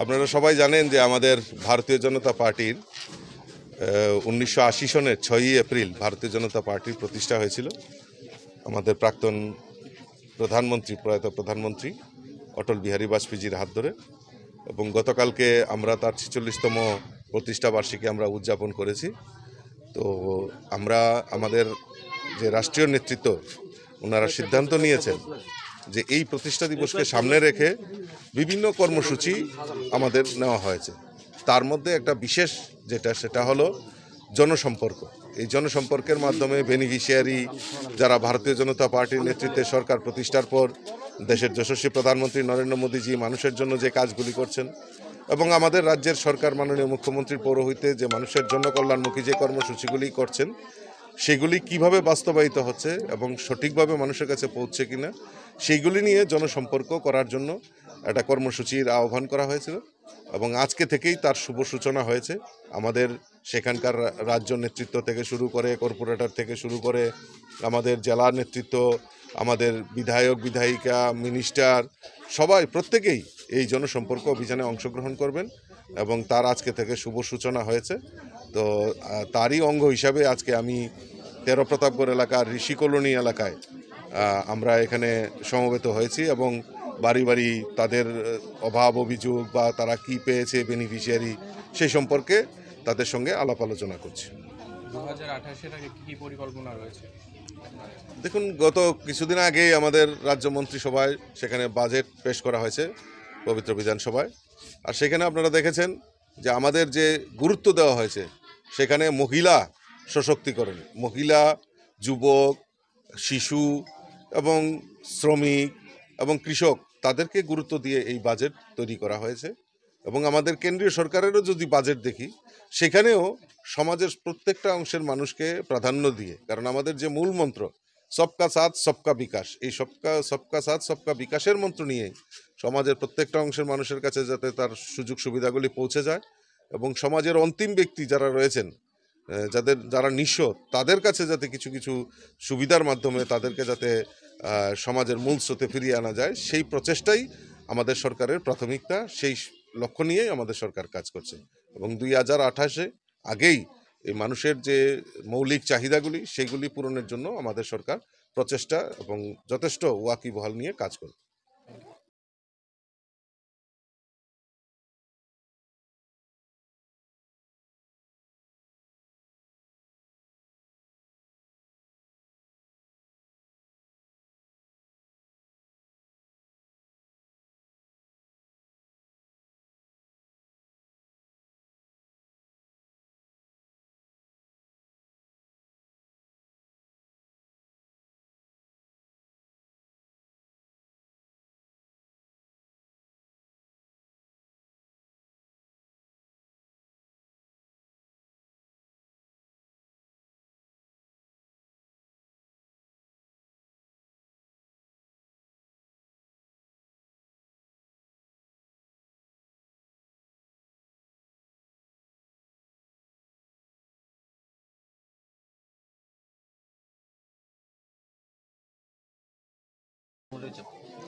আপনারা সবাই জানেন যে আমাদের ভারতীয় জনতা পার্টির 1980 সনের 6ই এপ্রিল ভারতীয় জনতা পার্টির প্রতিষ্ঠা হয়েছিল আমাদের প্রাক্তন প্রয়াত প্রধানমন্ত্রী অটল বিহারী বাজপেয়ীজির হাত ধরে। এবং গতকালকে আমরা তার 46তম প্রতিষ্ঠা বার্ষিকী আমরা উদযাপন করেছি। তো আমরা আমাদের যে রাষ্ট্রীয় নেতৃত্ব ওনারা সিদ্ধান্ত নিয়েছেন যে এই প্রতিষ্ঠা দিবসকে সামনে রেখে বিভিন্ন কর্মসূচি আমাদের নেওয়া হয়েছে। তার মধ্যে একটা বিশেষ সেটা হলো জনসম্পর্ক। এই জনসম্পর্কের মাধ্যমে বেনিফিশিয়ারি যারা ভারতীয় জনতা পার্টির নেতৃত্বে সরকার প্রতিষ্ঠার পর দেশের যশস্বী প্রধানমন্ত্রী নরেন্দ্র মোদীজি মানুষের জন্য যে কাজগুলি করছেন এবং আমাদের রাজ্যের সরকার মাননীয় মুখ্যমন্ত্রীর পৌরোহিত্যে যে মানুষের জন্য কল্যাণমুখী যে কর্মসূচিগুলি করছেন সেগুলি কিভাবে বাস্তবায়িত হচ্ছে এবং সঠিকভাবে মানুষের কাছে পৌঁছে কিনা সেইগুলি নিয়ে জনসম্পর্ক করার জন্য একটা কর্মসূচির আহ্বান করা হয়েছিল এবং আজকে থেকেই তার শুভ সূচনা হয়েছে। আমাদের সেখানকার রাজ্য নেতৃত্ব থেকে শুরু করে কর্পোরেটর থেকে শুরু করে আমাদের জেলা নেতৃত্ব, আমাদের বিধায়ক বিধায়িকা, মিনিস্টার সবাই প্রত্যেকেই এই জনসম্পর্ক অভিযানে অংশগ্রহণ করবেন এবং তার আজকে থেকে শুভ সূচনা হয়েছে। তো তারই অঙ্গ হিসাবে আজকে আমি তেরো-প্রতাপগড় এলাকার ঋষি কলোনি এলাকায় আমরা এখানে সমবেত হয়েছি এবং বাড়ি বাড়ি তাদের অভাব অভিযোগ বা তারা কি পেয়েছে বেনিফিশিয়ারি সেই সম্পর্কে তাদের সঙ্গে আলাপ আলোচনা করছি। 2028-এর আগে কি পরিকল্পনা রয়েছে? দেখুন, গত কিছুদিন আগেই আমাদের রাজ্য মন্ত্রিসভায় সেখানে বাজেট পেশ করা হয়েছে পবিত্র বিধানসভায়। আর সেখানে আপনারা দেখেছেন যে আমাদের যে গুরুত্ব দেওয়া হয়েছে সেখানে মহিলা সশক্তিকরণ, মহিলা, যুবক, শিশু এবং শ্রমিক এবং কৃষক তাদেরকে গুরুত্ব দিয়ে এই বাজেট তৈরি করা হয়েছে। এবং আমাদের কেন্দ্রীয় সরকারেরও যদি বাজেট দেখি সেখানেও সমাজের প্রত্যেকটা অংশের মানুষকে প্রাধান্য দিয়ে, কারণ আমাদের যে মূল মন্ত্র সবকা সাথ সবকা বিকাশ, এই সবকা সাথ সবকা বিকাশের মন্ত্র নিয়ে সমাজের প্রত্যেকটা অংশের মানুষের কাছে যাতে তার সুযোগ সুবিধাগুলি পৌঁছে যায় এবং সমাজের অন্তিম ব্যক্তি যারা রয়েছেন, যারা নিঃস্ব, তাদের কাছে যাতে কিছু কিছু সুবিধার মাধ্যমে তাদেরকে যাতে সমাজের মূল স্রোতে ফিরিয়ে আনা যায়, সেই প্রচেষ্টাই আমাদের সরকারের প্রাথমিকতা। সেই লক্ষ্য নিয়েই আমাদের সরকার কাজ করছে এবং 2028-এ আগেই এই মানুষের যে মৌলিক চাহিদাগুলি সেগুলি পূরণের জন্য আমাদের সরকার প্রচেষ্টা এবং যথেষ্ট ওয়াকিবহাল নিয়ে কাজ করবে।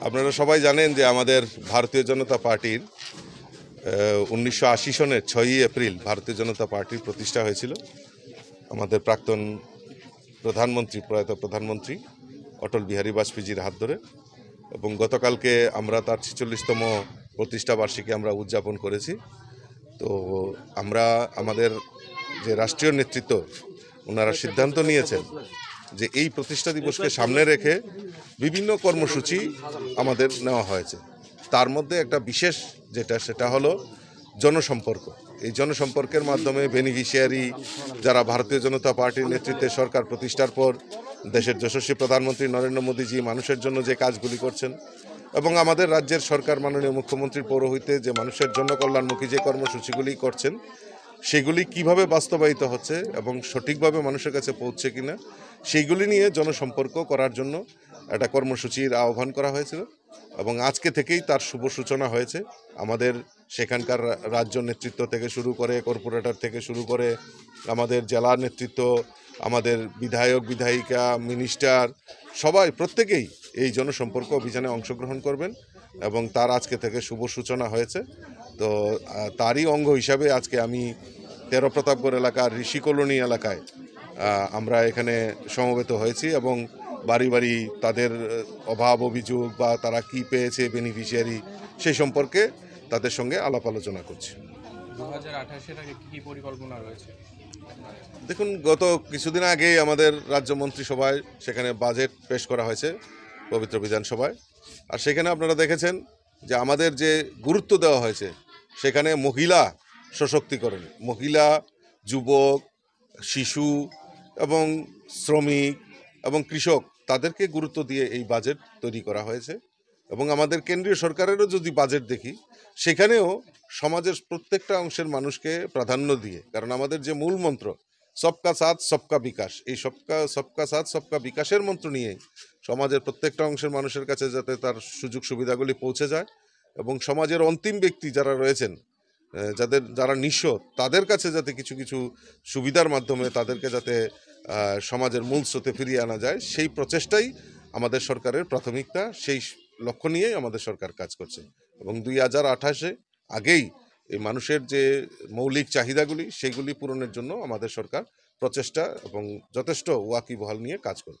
আপনারা সবাই জানেন যে আমাদের ভারতীয় জনতা পার্টির 1980 সনের 6ই এপ্রিল ভারতীয় জনতা পার্টির প্রতিষ্ঠা হয়েছিল আমাদের প্রাক্তন প্রয়াত প্রধানমন্ত্রী অটল বিহারী বাজপেয়ীজির হাত ধরে। এবং গতকালকে আমরা তার 46তম প্রতিষ্ঠা বার্ষিকী আমরা উদযাপন করেছি। তো আমরা আমাদের যে রাষ্ট্রীয় নেতৃত্ব ওনারা সিদ্ধান্ত নিয়েছেন যে এই প্রতিষ্ঠা দিবসকে সামনে রেখে বিভিন্ন কর্মসূচি আমাদের নেওয়া হয়েছে। তার মধ্যে একটা বিশেষ সেটা হলো জনসম্পর্ক। এই জনসম্পর্কের মাধ্যমে বেনিফিশিয়ারি যারা ভারতীয় জনতা পার্টির নেতৃত্বে সরকার প্রতিষ্ঠার পর দেশের যশস্বী প্রধানমন্ত্রী নরেন্দ্র মোদীজি মানুষের জন্য যে কাজগুলি করছেন এবং আমাদের রাজ্যের সরকার মাননীয় মুখ্যমন্ত্রীর পৌরোহিত্যে যে মানুষের জন্য কল্যাণমুখী যে কর্মসূচিগুলি করছেন সেগুলি কিভাবে বাস্তবায়িত হচ্ছে এবং সঠিকভাবে মানুষের কাছে পৌঁছে কিনা সেইগুলি নিয়ে জনসম্পর্ক করার জন্য একটা কর্মসূচির আহ্বান করা হয়েছিল এবং আজকে থেকেই তার শুভ সূচনা হয়েছে। আমাদের সেখানকার রাজ্য নেতৃত্ব থেকে শুরু করে কর্পোরেটর থেকে শুরু করে আমাদের জেলা নেতৃত্ব, আমাদের বিধায়ক বিধায়িকা, মিনিস্টার সবাই প্রত্যেকেই এই জনসম্পর্ক অভিযানে অংশগ্রহণ করবেন এবং তার আজকে থেকে শুভ সূচনা হয়েছে। তো তারই অঙ্গ হিসাবে আজকে আমি তেরো প্রতাপগড় এলাকার ঋষি কলোনি এলাকায় আমরা এখানে সমবেত হয়েছি এবং বাড়ি বাড়ি তাদের অভাব অভিযোগ বা তারা কি পেয়েছে বেনিফিশিয়ারি সেই সম্পর্কে তাদের সঙ্গে আলাপ আলোচনা করছি। 2028-এর আগে কি পরিকল্পনা রয়েছে? দেখুন, গত কিছুদিন আগেই আমাদের রাজ্য মন্ত্রিসভায় সেখানে বাজেট পেশ করা হয়েছে পবিত্র বিধানসভায়। আর সেখানে আপনারা দেখেছেন যে আমাদের যে গুরুত্ব দেওয়া হয়েছে সেখানে মহিলা সশক্তিকরণ, মহিলা, যুবক, শিশু এবং শ্রমিক এবং কৃষক তাদেরকে গুরুত্ব দিয়ে এই বাজেট তৈরি করা হয়েছে। এবং আমাদের কেন্দ্রীয় সরকারেরও যদি বাজেট দেখি সেখানেও সমাজের প্রত্যেকটা অংশের মানুষকে প্রাধান্য দিয়ে, কারণ আমাদের যে মূল মন্ত্র সবকা সাথ সবকা বিকাশ, এই সবকা সাথ সবকা বিকাশের মন্ত্র নিয়ে সমাজের প্রত্যেকটা অংশের মানুষের কাছে যাতে তার সুযোগ সুবিধাগুলি পৌঁছে যায় এবং সমাজের অন্তিম ব্যক্তি যারা রয়েছেন, যারা নিঃস্ব, তাদের কাছে যাতে কিছু কিছু সুবিধার মাধ্যমে তাদেরকে যাতে সমাজের মূল স্রোতে ফিরিয়ে আনা যায়, সেই প্রচেষ্টাই আমাদের সরকারের প্রাথমিকতা। সেই লক্ষ্য নিয়েই আমাদের সরকার কাজ করছে এবং 2028-এ আগেই এই মানুষের যে মৌলিক চাহিদাগুলি সেগুলি পূরণের জন্য আমাদের সরকার প্রচেষ্টা এবং যথেষ্ট ওয়াকিবহাল নিয়ে কাজ করে।